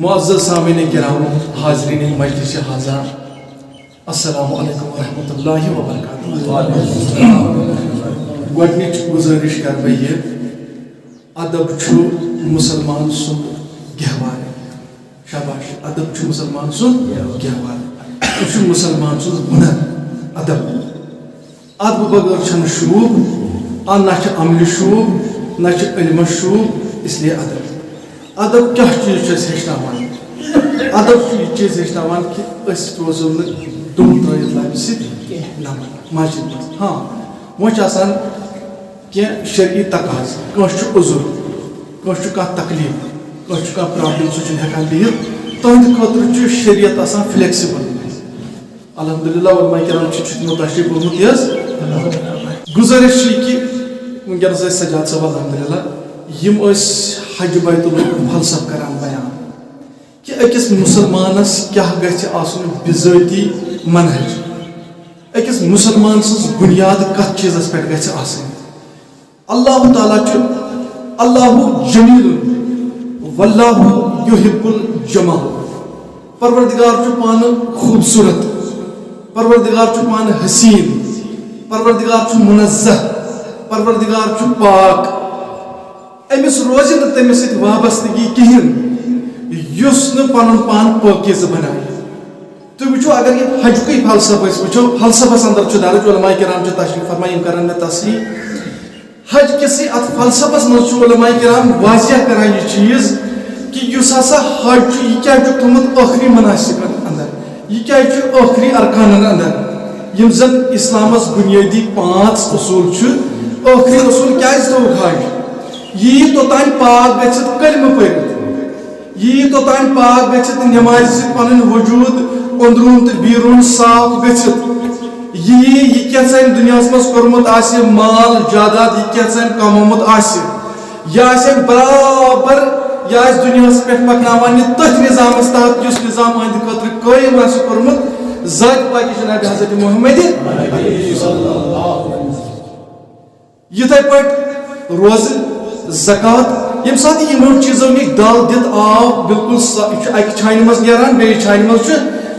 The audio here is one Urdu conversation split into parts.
معزز سامعین کرام، حاضرین مجلس حاضر، السلام علیکم ورحمۃ اللہ وبرکاتہ۔ گۄڈنِچ گزٲرِش کر بہٕ یہِ، ادب چھُ مسلمان سُنٛد گہوار۔ شاباش، ادب چھُ مسلمان سُنٛد گہوار، یہِ چھُ مسلمان سُنٛد ہُنر ادب۔ ادب بغٲر چھنہٕ شوٗب، نہ چھِ عملہِ شوٗب، نہ چھِ علمس شوٗب، اس لیے ادب۔ ادب کیا چیز چھُ اَسہِ ہیٚچھناوان؟ ادب چھُ یہِ چیز ہیٚچھناوان کہِ أسۍ روزو نہٕ دُم ترٲیِتھ لبہِ سۭتۍ کینٛہہ، نہ مسجد منٛز۔ ہاں، وۄنۍ چھِ آسان کینٛہہ شرعی تقاضہٕ، کٲنٛسہِ چھُ عذر، کٲنٛسہِ چھُ کانٛہہ تکلیٖف، کٲنٛسہِ چھُ کانٛہہ پرابلم، سُہ چھُنہٕ ہٮ۪کان بِہِتھ، تُہنٛدِ خٲطرٕ چھُ شریعت آسان فلیکسِبل۔ الحمدللہ علماء کرام چھِ تِمو تشریف کوٚرمُت یہِ حظ۔ گُزٲرِش چھِ کہِ وٕنکٮ۪نس ٲسۍ سجاد صٲب الحمدللہ یِم ٲسۍ حج بیت اللہ فلسف کران بیان کہ أکِس مُسلمانس کیٛاہ گژھِ آسُن بِذٲتی منہج، أکِس مُسلمان سٕنٛز بُنیاد کتھ چیٖزس پٮ۪ٹھ گژھِ آسٕنۍ۔ اللہ تعالیٰ چھُ اللہ جمیٖل واللہ یحب الجمال۔ پروردگار چھُ پانہٕ خوٗبصوٗرت، پروردگار چھُ پانہٕ حسیٖن، پروردگار چھُ منزہ، پروردگار چھُ پاک۔ أمِس روزِ نہٕ تٔمِس سۭتۍ وابستگی کِہیٖنۍ یُس نہٕ پنُن پان پٲکیٖزٕ بنایہِ۔ تُہۍ وٕچھو اگر یہِ حجکُے فلسفہٕ أسۍ وٕچھو، فلسفس اندر چھُ درج، علماء کرام چھِ تشریف فرما، یِم کرن مےٚ تصحیح۔ حج کِسٕے اتھ فلسفس منٛز چھُ علماء کرام واضح کران یہِ چیٖز کہِ یُس ہسا حج چھُ یہِ کیٛازِ چھُکھ تھوٚمُت ٲخری مناسِبن اندر، یہِ کیٛازِ چھُ ٲخری ارکانن اندر، یِم زن اسلامس بُنیٲدی 5 اصوٗل چھِ۔ ٲخری اصوٗل کیٛازِ تھوٚوُکھ حج؟ یی توٚتانۍ پاک گٔژھِتھ کلمہٕ پٔرِتھ، یی توٚتانۍ پاک گٔژھِتھ نٮ۪مازِ سۭتۍ پنُن وجوٗد أنٛدروٗن تہٕ بیٖروٗن صاف گٔژھِتھ، یہِ کیٛاہ ژٕ أمۍ دُنیاہس منٛز کوٚرمُت آسہِ مال جاداد، یہِ کیٛاہ ژٕ أمۍ کمومُت آسہِ، یہِ آسہِ أمۍ برابر، یہِ آسہِ دُنیاہس پٮ۪ٹھ پکناوان یہِ تٔتھۍ نظامس تحت یُس نظام أہنٛدِ خٲطرٕ قٲیِم آسہِ کوٚرمُت ذاتِ پاکہِ جنابِ حضرت محمد۔ یِتھَے پٲٹھۍ روزٕ، زکات، ییٚمہِ ساتہٕ یہِ یِمو چیٖزو نِش دل دِتھ آو بالکل یہِ چھُ اکہِ چھانہِ منٛز نیران بیٚیِس چھانہِ منٛز چھُ،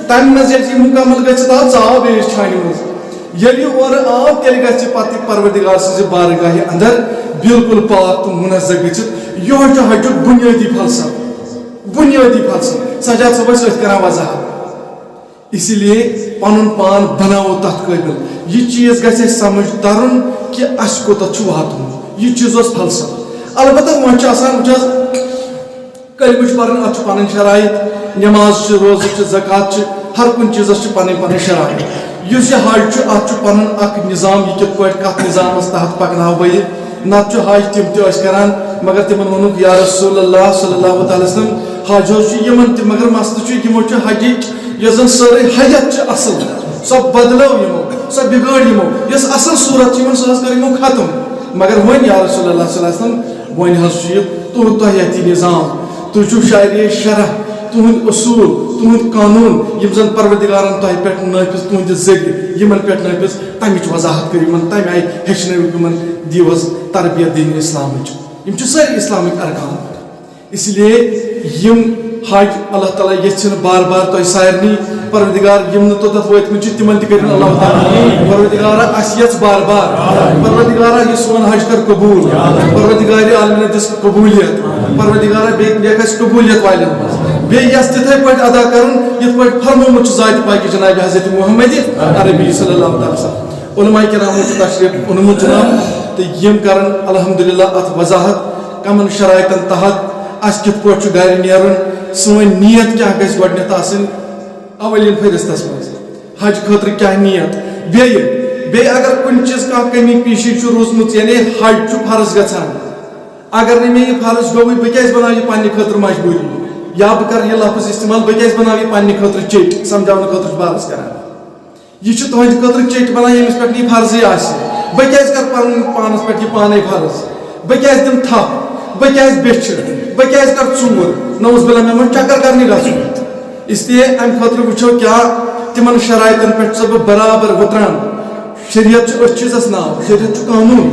تمہِ منٛز ییٚلہِ یہِ مُکمل گٔژھِتھ آو ژٕ آو بیٚیِس چھانہِ منٛز، ییٚلہِ یہِ اورٕ آو تیٚلہِ گژھِ پتہٕ پروردگار سٕنٛزِ بارگاہہِ اندر بالکل پاک تہٕ منزہ گٔژھِتھ۔ یِہوے چھُ حجُک بُنیٲدی فلسفہٕ، بُنیٲدی فلسفہٕ۔ سجاد صٲب ٲسۍ أتھۍ کران وضاحت، اسی لیے پنُن پان بناوو تتھ قٲبِل، یہِ چیٖز گژھِ اَسہِ سمجھ ترُن کہِ اَسہِ کوٚتتھ چھُ واتُن۔ یہِ چیٖز اوس فلسفہٕ۔ البتہ وۄنۍ چھُ آسان وٕچھ حظ، کلمہٕ چھُ پرُن، اتھ چھُ پنٕنۍ شرائط، نٮ۪ماز چھِ، روزٕ چھِ، زکات چھِ، ہر کُنہِ چیٖزس چھِ پنٕنۍ پنٕنۍ شرائط۔ یُس یہِ حج چھُ اتھ چھُ پنُن اکھ نظام، یہِ کِتھ پٲٹھۍ کتھ نظامس تحت پکناو بہٕ یہِ۔ نتہٕ چھُ حج تِم تہِ ٲسۍ کران مگر تِمن ووٚنُکھ یا رسول اللہ صلی اللہ تعالیٰ وسلم حج حظ چھُ یِمن تہِ، مگر مسلہٕ چھُ یِمو چھُ حجِچ یۄس زن سٲرٕے حیت چھِ اصل سۄ بدلٲو یِمو، سۄ بِگٲڑ یِمو، یۄس اصل صوٗرت چھِ یِمن سۄ حظ کٔر یِمو ختم۔ مگر وۄنۍ یا رسول اللہ صلی اللہ علیہ وسلم وۄنۍ حظ چھُ یہِ تۄہہِ اَتھِ نظام، تُہۍ چھُو شاعرِ شرح، تُہنٛدۍ اصوٗل، تُہنٛدۍ قانوٗن یِم زن پروردگارن تۄہہِ پٮ۪ٹھ نٲفِظ، تُہنٛدِ ذٔریعہٕ یِمن پٮ۪ٹھ نٲفِظ، تمِچ وضاحت کٔرِو یِمن، تمہِ آیہِ ہیٚچھنٲوِکھ یِمن، دِیِو حظ تربیت دِنہِ اسلامٕچ۔ یِم چھِ سٲری اسلامٕکۍ ارکان۔ اسی لیے یِم حج اللہ تعالیٰ یژھِنۍ بار بار تۄہہِ سارنٕے، پروردگار یِم نہٕ توٚتتھ وٲتمٕتۍ چھِ تِمن تہِ کٔرِنۍ اللہ تعالیٰ پروردگارا اَسہِ یژھ بار بار، پروردگارا یہِ سون حج کر قبوٗل، پروردگارِ عالمیٖنن دِس قبوٗلیت، پروردگارا بیٚیہِ دِکھ اَسہِ قبوٗلیت والٮ۪ن منٛز، بیٚیہِ یژھ تِتھَے پٲٹھۍ ادا کرُن یِتھ پٲٹھۍ فرمومُت چھُ ذاتِ پاکہِ جنابِ حضرت محمد عربی صلی اللہ تعالیٰ وسلم۔ علماء کرامو چھُ تشریف اوٚنمُت جناب، تہٕ یِم کرن الحمدللہ اتھ وضاحت کمن شرائطن تحت اَسہِ کِتھ پٲٹھۍ چھُ گرِ نیرُن، سٲنۍ نیت کیٛاہ گژھِ گۄڈٕنٮ۪تھ آسٕنۍ اولین فہرستس منٛز، حج خٲطرٕ کیٛاہ نیت، بیٚیہِ اگر کُنہِ چیٖز کانٛہہ کمی پیٖشی چھُ روٗزمٕژ، یعنی حج چھُ فرض گژھان، اگر نہٕ مےٚ یہِ فرض گوٚوٕے بہٕ کیٛازِ بناو یہِ پننہِ خٲطرٕ مجبوٗری، یا بہٕ کرٕ یہِ لفظ استعمال بہٕ کیٛازِ بناو یہِ پننہِ خٲطرٕ چیٚٹۍ، سمجھاونہٕ خٲطرٕ چھُس بہٕ عرض کران، یہِ چھُ تُہنٛدِ خٲطرٕ چیٚٹۍ بنان ییٚمِس پٮ۪ٹھ نہٕ یہِ فرضٕے آسہِ، بہٕ کیٛازِ کرٕ پنُن پانس پٮ۪ٹھ یہِ پانے فرض، بہٕ کیٛازِ دِمہٕ تھپھ، بہٕ کیٛازِ بیچھِ، بہٕ کیٛازِ کرٕ ژوٗر، نوز بِلّہ مےٚ مہ چکر کرنہِ گژھُن۔ اس لیے امہِ خٲطرٕ وٕچھو کیٛاہ تِمن شرائطن پٮ۪ٹھ چھُسا بہٕ برابر وُتران۔ شریعت چھُ أتھۍ چیٖزس ناو، شریعت چھُ قانوٗن،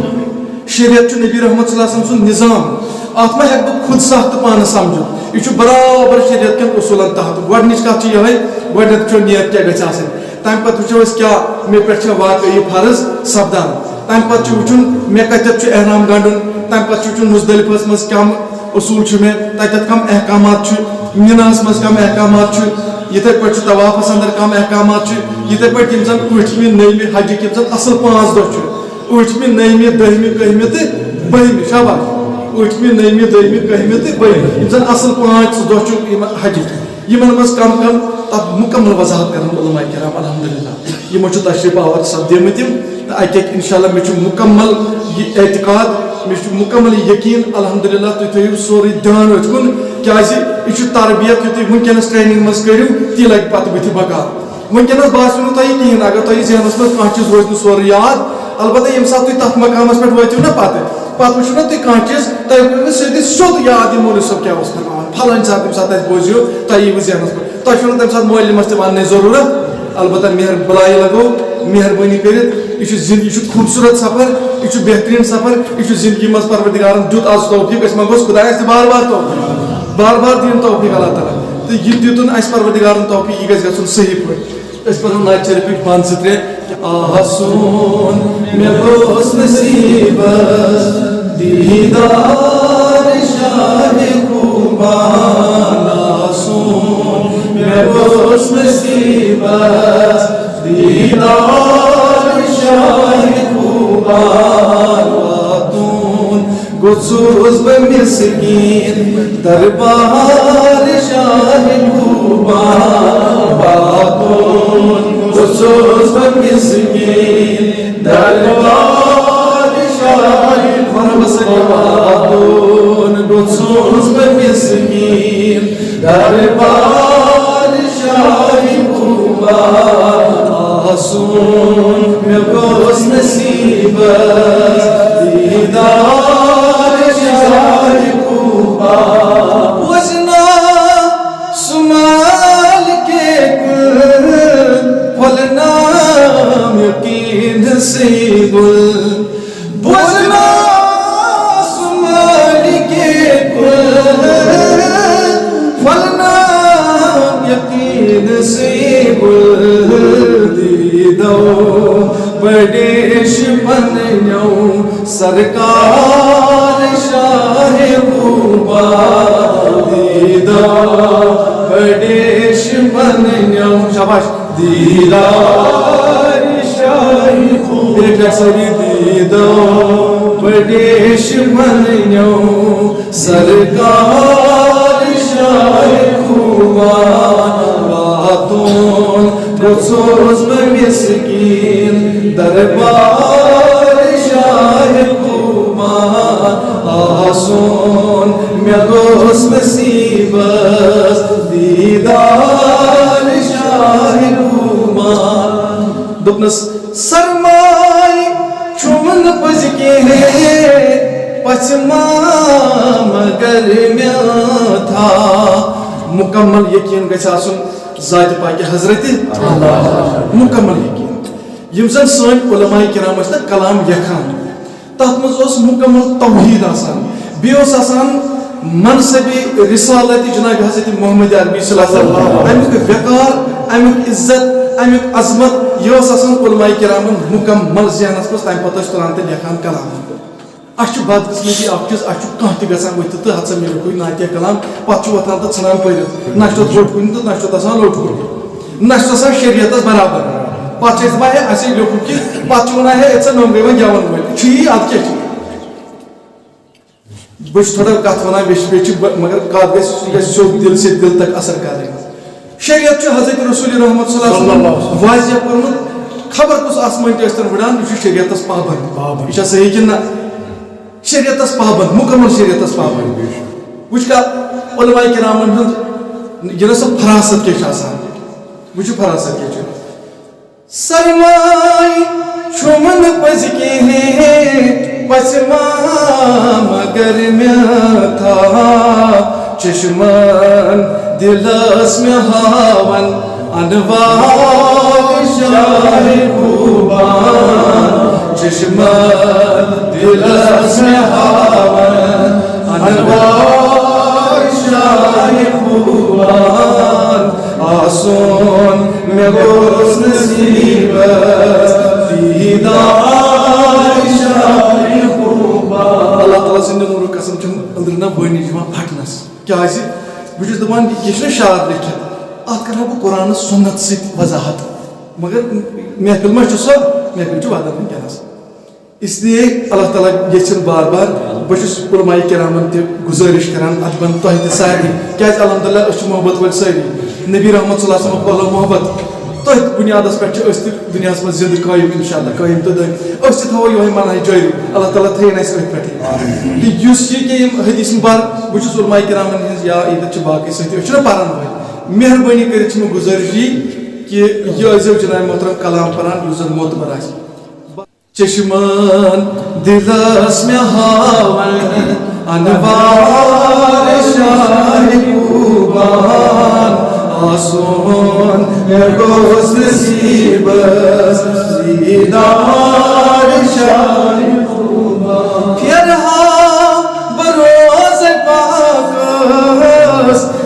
شریعت چھُ نبی رحمت صلی اللہ علیہ وسلم سُنٛد نظام، اتھ ما ہٮ۪کہٕ بہٕ خود ساختہٕ پانہٕ سمجھِتھ، یہ برابر شریعت کن اصولن تحت گۄڈنِچ کتھ چھِ یِہوٚے گۄڈنیٚتھ وٕچھو نیت کیٛاہ گژھِ آسٕنۍ تمہِ پتہٕ وٕچھو أسۍ کیٛاہ مےٚ پٮ۪ٹھ چھا واقعی فرض سپدان تمہِ پتہٕ چھُ وٕچھُن مےٚ کتٮ۪تھ چھُ احرام گنٛڈُن تمہِ پتہٕ چھُ وٕچھُن مُزدلفس منٛز کم اصوٗل چھُ مےٚ تتٮ۪تھ کم احکامات چھُ مِناہس منٛز کم احکامات چھُ یِتھے پٲٹھۍ چھُ طوافس انٛدر کم احکامات چھُ یِتھے پٲٹھۍ یِم زن ٲٹھمہِ نٔیمہِ حجٕکۍ یِم زن اصل 5 دۄہ چھُ ٲٹھمہِ نٔیمہِ دٔہمہِ کٔہمہِ تہٕ بٔہمہِ شاباش ٲٹھمہِ نٔیمہِ دٔہمہِ کٔہمہِ تہٕ بٔہمہِ یِم زن اصل 5 دۄہ چھُ یِمن حجٕکۍ یِمن منٛز کم کم تتھ مُکمل وضاحت کران علماء کرام الحمدللہ یِمو چھُ تشریف آور سپدیمٕتۍ یِم تہٕ اَتہِ انشاءاللہ مےٚ چھُ مُکمل یہِ اعتقاد مےٚ چھُ مُکمل یقیٖن الحمدللہ تُہۍ تھٲیِو سورُے دھیان أتھۍ کُن کیٛازِ یہِ چھُ تربیت یہِ تُہۍ وٕنکیٚنس ٹریننگ منٛز کٔرِو تی لگہِ پتہٕ بٕتھِ بقا وٕنکیٚنس باسیو نہٕ تۄہہِ کِہیٖنۍ اگر تۄہہِ ذہنس منٛز کانٛہہ چیٖز روزِ نہٕ سورُے یاد البتہ ییٚمہِ ساتہٕ تُہۍ تتھ مقامس پٮ۪ٹھ وٲتِو نا پتہٕ وٕچھِو نا تُہۍ کانٛہہ چیٖز تۄہہِ پیٚوٕ سیٚودُے سیوٚد یاد یہِ مولوی صٲب کیٛاہ اوس فرماوان پھلٲنۍ ساتہٕ ییٚمہِ ساتہٕ اَسہِ بوٗزِو تۄہہِ ییٖوٕ ذہنس منٛز تۄہہِ چھُو نہٕ تَمہِ ساتہٕ معلمس تہِ وننٕچ ضروٗرت البتہ بلایہِ لگو مہربٲنی کٔرِتھ یہِ چھُ خوٗبصوٗرت سفر یہِ چھُ بہتریٖن سفر یہِ چھُ زندگی منٛز پروردگارن دیُت آز توفیٖق أسۍ منٛگوس خۄدایس دِ بار بار دِیِن توفیٖق اللہ تعالیٰ تہٕ یہِ دیُتُن اَسہِ پروردگارن توفیٖق یہِ گژھِ گژھُن صحیح پٲٹھۍ أسۍ پَرو ناچ چرپٕکۍ 5 3 آسون مےٚ گوٚژھ نصیٖبس دیٖدار شاہِ خوٗبان آسون مےٚ گوٚژھ نصیٖبس دیٖدار شاہِ خوٗبان واتُن گوٚژھُس بہٕ مِسکیٖن دربار شاہِ خوٗبان واتُن گوٚژھُس بہٕ مِسکیٖن دربار شاہِ واتُن گوٚژھُس بہٕ مِسکیٖن دربار شاہِ خوٗبان آسُن مےٚ گوٚژھ نصیٖبس دیٖدار شاہِ خوٗبان بوزنا سُہ مالکے کُل پھۄلنا یقیٖن سے گُل بوزنا سُہ مالکے کُل پھۄلنا یقیٖن سے گُل دیٖدو بڑیش بنیو سرکار شاہِ خوٗبان دیٖدو بڑیش بنیو شاباش دیٖدار شاہِ خوٗبان دیٖدو بڑیش بنیو سرکار شاہِ خوٗبان واتُن گوٚژھُس بہٕ مِسکیٖن دربار شاہِ خوٗبان آسُن مےٚ گوٚژھ نصیٖبس دیٖدار شاہِ خوٗبان دوٚپنَس سرمایہِ چھُم نہٕ پٔزۍ کینٛہہ پژھِ ما مگر مےٚ تھاو مُکمل یقیٖن گژھِ آسُن ذاتِ پاکہِ حضرتِ مُکمل یقیٖن یِم زن سٲنۍ علماء کرام ٲسۍ نا کلام لیکھان تتھ منٛز اوس مُکمل توحیٖد آسان بیٚیہِ اوس آسان منصبِ رسالتِ جناب حضرت محمد عربی صلی اللہ علیہ وسلم امیُک وقار امیُک عزت امیُک عظمت یہِ اوس آسان علماء کرامن مُکمل ذہنس منٛز تمہِ پتہٕ ٲسۍ تُلان تہٕ لیکھان کلام اَسہِ چھُ بدقٕسمتی اکھ چیٖز اَسہِ چھُ کانٛہہ تہِ گژھان ؤتھِتھ تہٕ ہتسا مےٚ لیوٚکھُے ناتیہ کلام پتہٕ چھُ وۄتھان تہٕ ژھٕنان پٔرِتھ نہ چھُ تتھ لوٚٹ کُنہِ تہٕ نہ چھُ تتھ آسان لوٚٹ کُنہِ نہ چھُ آسان شریعتس برابر پتہٕ چھِ أسۍ دپان ہے اَسے لیوٚکھُکھ کہِ پتہٕ چھِ ونان ہے ژےٚ نوٚم گٔے وۄنۍ گٮ۪وَن وٲلۍ چھُ یی اَدٕ کیٛاہ چھُ بہٕ چھُس تھوڑا کتھ ونان بیٚیہِ چھِ مگر کتھ گژھِ سیوٚد دِل سے دِل تک اثر کرٕنۍ شریعت چھُ حضرت رسول رحمت صلی اللہ علیہ وسلم واضح کوٚرمُت خبر کُس آسمان تہِ ٲسۍتن وٕڑان یہِ چھُ شریعتس پابنٛد یہِ چھا صحیح کِنہٕ نہ شریعتس پابنٛد مُکمل شریعتس پابنٛد وٕچھ کتھ علماء کرامن ہُنٛد یہِ نہ سا فراست کیٛاہ چھِ آسان وٕچھِو فراست کیٛاہ چھُ سرمایہِ چھُم نہٕ پٔزۍ کینٛہہ پژھِ ما مگر مےٚ تھاو چشمن دِلس مےٚ ہاون انوار شاہِ خوٗبان چشمن دِلس مےٚ ہاون انوار شاہ خوبان آسون میں گوس نصیب دیدار شاہ خوبان اللہ تعالیٰ سندھ نور قسم چھم اندر نا بانی جوان پھٹنس کیا ہے بجھس دپان یہ چھنا شاد لکھت ات کرا بہ قرآن سنت ست وضاحت مگر محفل ما سو محفل چھ واتان ونکس اس لیے اللہ تعالیٰ یژھن بار بار بہس علماء کرامن تہ گزارش کران ات بن تہ تہ سارے کیاز الحمدللہ اس محبت ول ساری نبی رحمت صلی اللہ علیہ وسلم کو محبت تہ بنیادس پہ دنیا من زندہ قائم انشاءاللہ قائم تو دائم اس تھو یہ منہج جاری اللہ تعالیٰ تھین اس پہ اس یہ کہ حدیث مبارک بہس علماء کرامن ہز یا عیدت باقی سی پران وول مہربانی کرت گزارش یہ کہ یہ ٲسۍزیو جناب محترم کلام پران یُس زن معتبر آسہِ چشمان دلس میں ہاون انوار شاہ خوبان آسون میں گوس نصیبس دیدار شاہ خوبان پھرہا بروز پاکس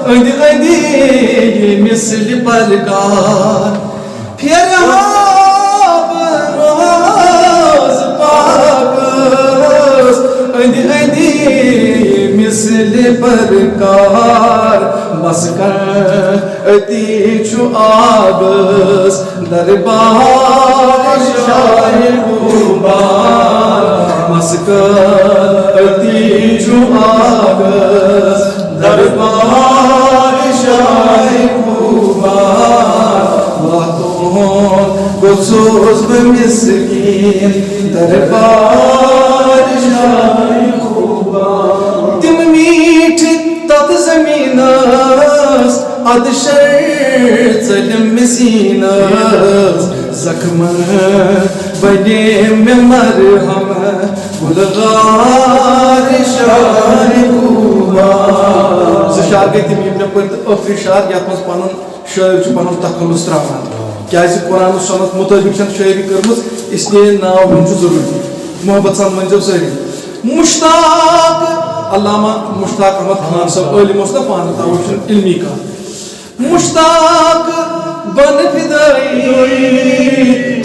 اند اندی مثل پرگار پھرہا مثل پرکار مسکن اتی چھو آبس دربار شاہ خوبان مسکن اتی چھو آبس دربار شاہ خوبان واتون گسوس بمسکین دربار شاہ تم میٹھ تت زمینس اد شر ظلم مسینس زخم بنے میں مرہم بلغار شاہ خوبان سہ شعر گئی تم ابن پر ٲخری شعر یتھ منٛز پنُن شٲعر چھُ پنُن تخلص تراوان کیازِ قرآن سنت مطٲبق چھنہٕ شٲعری کٔرمٕژ اس لیے ناو ہیوٚن چھُ ضروٗری محبت سان ؤنۍزیو سٲری مشتاق علامہ مشتاق احمد خان صاحب عالم اوس نا پانہٕ تَوَے چھُنہٕ علمی کانٛہہ مشتاق بن فدائی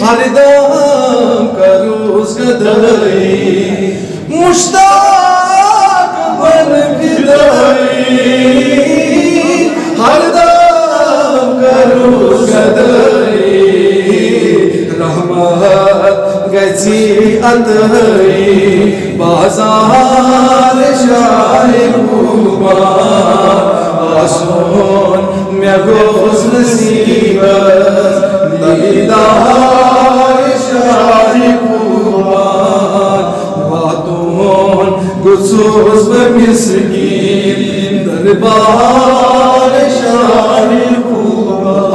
ہر دم کروس گدائی مشتاق بن فدائی ہر دم کروس گدائی رحمت گزی عطائی بازار شاہ خوبان آسون میں گوس نصیبس دیدار شاہ خوبان واتون گسوس بمسکین دربار شاہ خوبان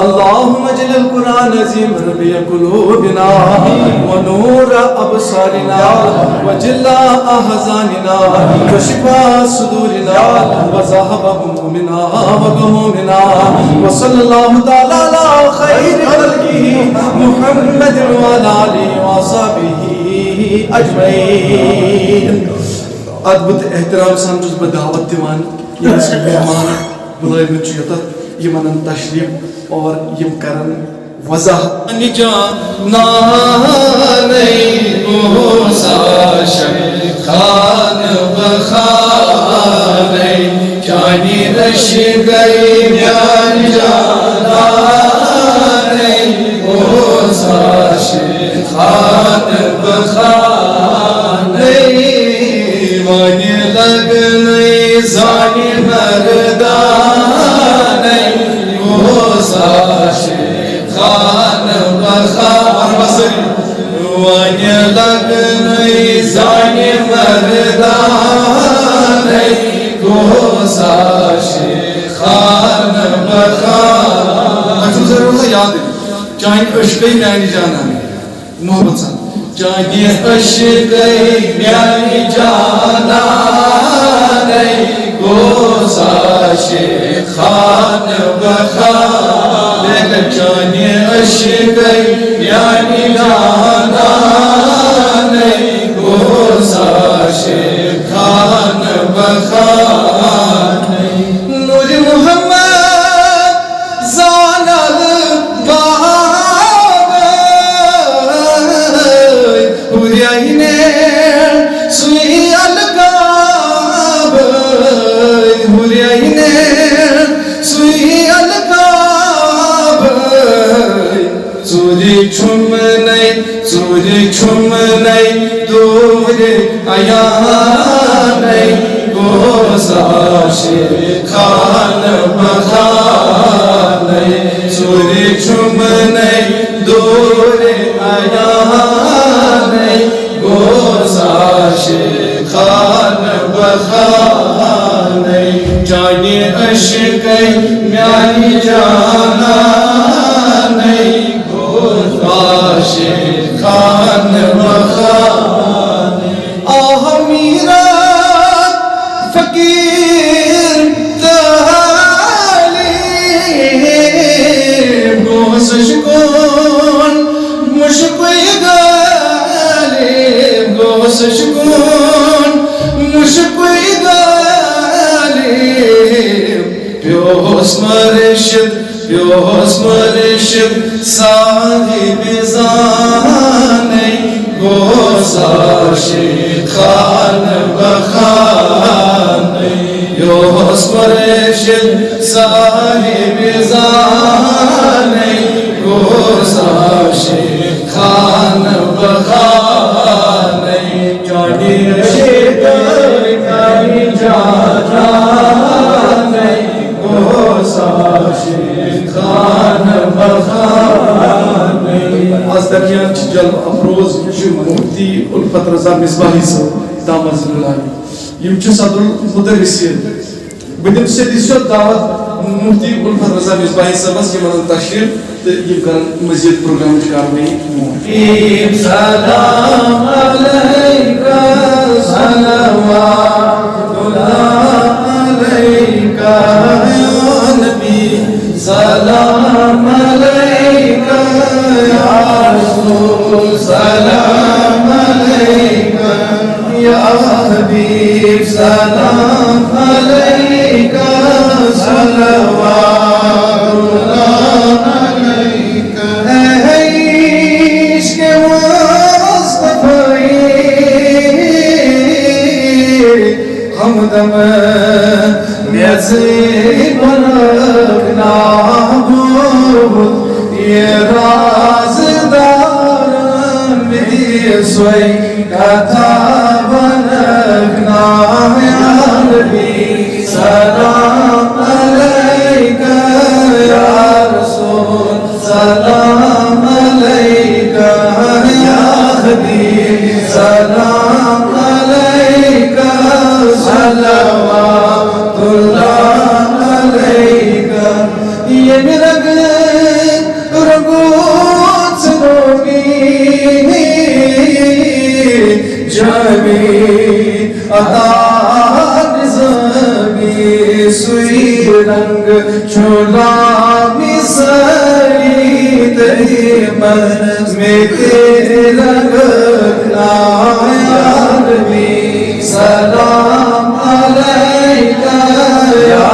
اللهم اجعل القرآن عظيم ربيع قلوبنا ونور أبصارنا وجلاء أحزاننا وشفاء صدورنا وذهاب همومنا وغمومنا وصلى الله تعالى على خير خلقه محمد وعلى آله وصحبه أجمعين ادبت احترام سان چھُس بہٕ دعوت دِوان ییٚمِس مہمان بُلٲومٕتۍ چھُ یوٚتَتھ یِمن اَنن تشریف اور یم کرن وضاحت جانانے موسیٰ شمخان بخانے جانی رش گئی جان جانانے موسیٰ شمخان بخانے وانی لگنے زانی مردانے خان بخان وانی لگنی زانی مردانی گوساش خان بخان اچھو ضرور اللہ یاد ہے چاہیے عشقی میانی جانا محبت سان چاہیے عشقی میانی جانا گوساش خان بخان لیکن چاہیے عشقی میانی جانا گوساش خان بخان نو Suri chumnai, suri chumnai, dure ayanai, gozashi khan bakhanai. Suri chumnai, dure ayanai, gozashi khan bakhanai. Jani ashkai myani jananai, gozashi khan bakhanai. Ah mira fakir talib, gozashi kon mushkoi galib, gozashi kon mushkoi galib. Pyos marishid sahib zanai, gozashi khan bakhanai. Pyos marishid sahib zanai, gozashi khan bakhanai. Jani shikar kari jananai, gozashi khan bakhanai. Az daryan jal afroz mufti Ulfat Raza Misbahi sab damat zilalahi. Yim chu sadrul mudarrisin. Bidim se disyo davat mufti Ulfat Raza Misbahi sabas yim tashir yim kan mazid program karni. Salam alayka salawatullah alayka ya nabi. Salam alayka ya Rasul, salam alayka ya Habib, salam alayka salawatullah alayka. Hey ishq Mustafai hamdam mezib rakna bud ye razdaran medi soy katha banakna ya nabi. Salam alayka ya Rasul, salam alayka ya Habib, salam alayka salawatullah alayka. Ye mirag ragot sadogi jami ata nizami sui rang chola misari teri man mein tera ragna ya nabi. Salam alayka ya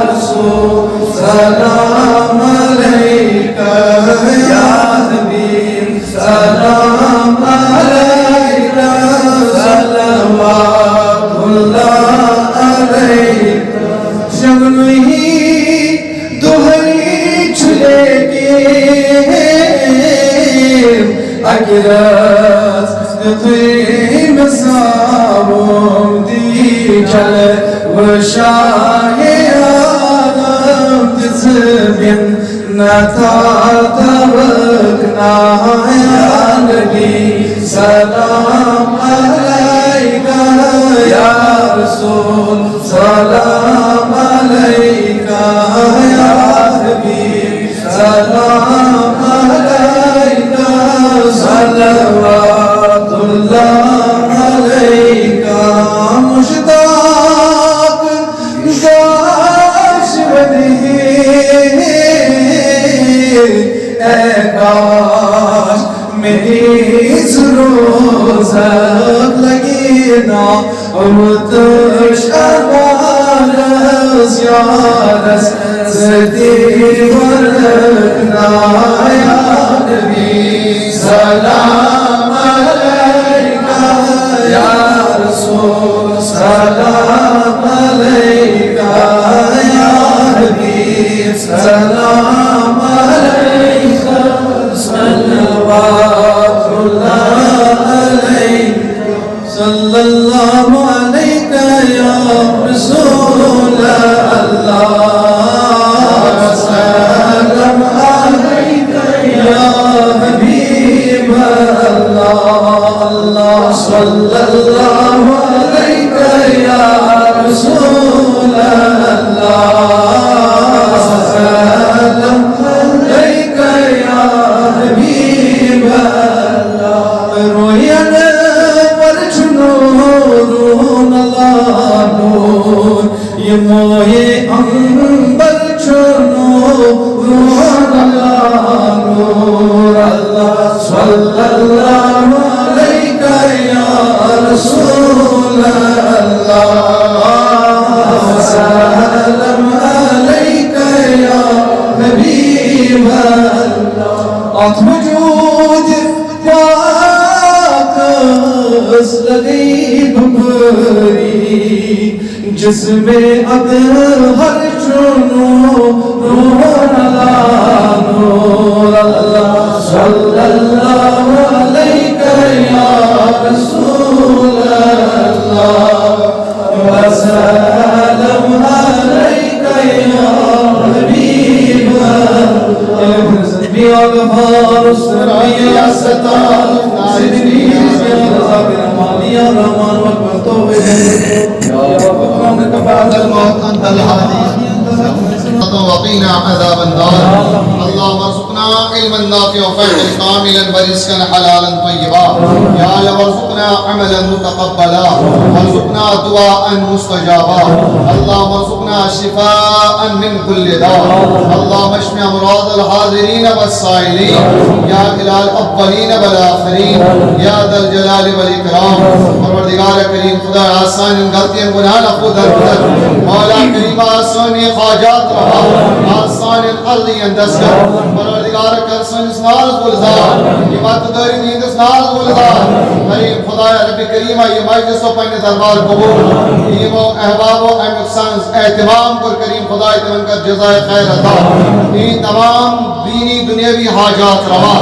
Rasul, salam alayka ya Habib, salam alayka salawatullah alayka. Jagnuhi duhai chulegi akirat qim sabum di jal washaye alam tizbin nata tabakna ya nabi. Salam alayka ya Rasul, salam alayka ya Habib, salam alayka salawatullah alayka. Mushtaq gash badhi kash meri surozak lagina umtush abaras yaras zati warakna ya nabi. Salam alayka ya Rasul, salam alayka ya Habib, salam alayka salawatullah ات وجود پاکس لگئی بمری جس میں اطہر چنو نور اللہ صلی اللہ علیہ یا رسول اللہ وسلم علیک یا حبیب اللہ یا غفار السرائی یا ستار سجنی یا رضا برحمانی یا رحمان وقبتو یا رحمانک بعد الموت انت الحادی وقنا عذاب النار اللهم ارزقنا علما نافعا وفهما كاملا ورزقا حلالا طيبا يا الله وارزقنا عملا متقبلا وارزقنا دعاء مستجابا اللهم ارزقنا شفاء من كل داء اللهم اشف امراض الحاضرين والسائلين يا اله الاولين والاخرين يا ذا الجلال والاكرام پروردگار کریم خدا آسان غلطیاں گناہ نفو در مولا کریم آسان خواجات رہا آسان الارضی اندسگر پروردگار کر سنس ناز گلزار عبادت داری نیندس ناز گلزار کریم خدا رب کریم یہ مجلس و پنی دربار قبول ایم و احباب و امکسانس اہتمام کر کریم خدا اتمن کر جزائے خیر عطا این تمام دینی دنیاوی حاجات روا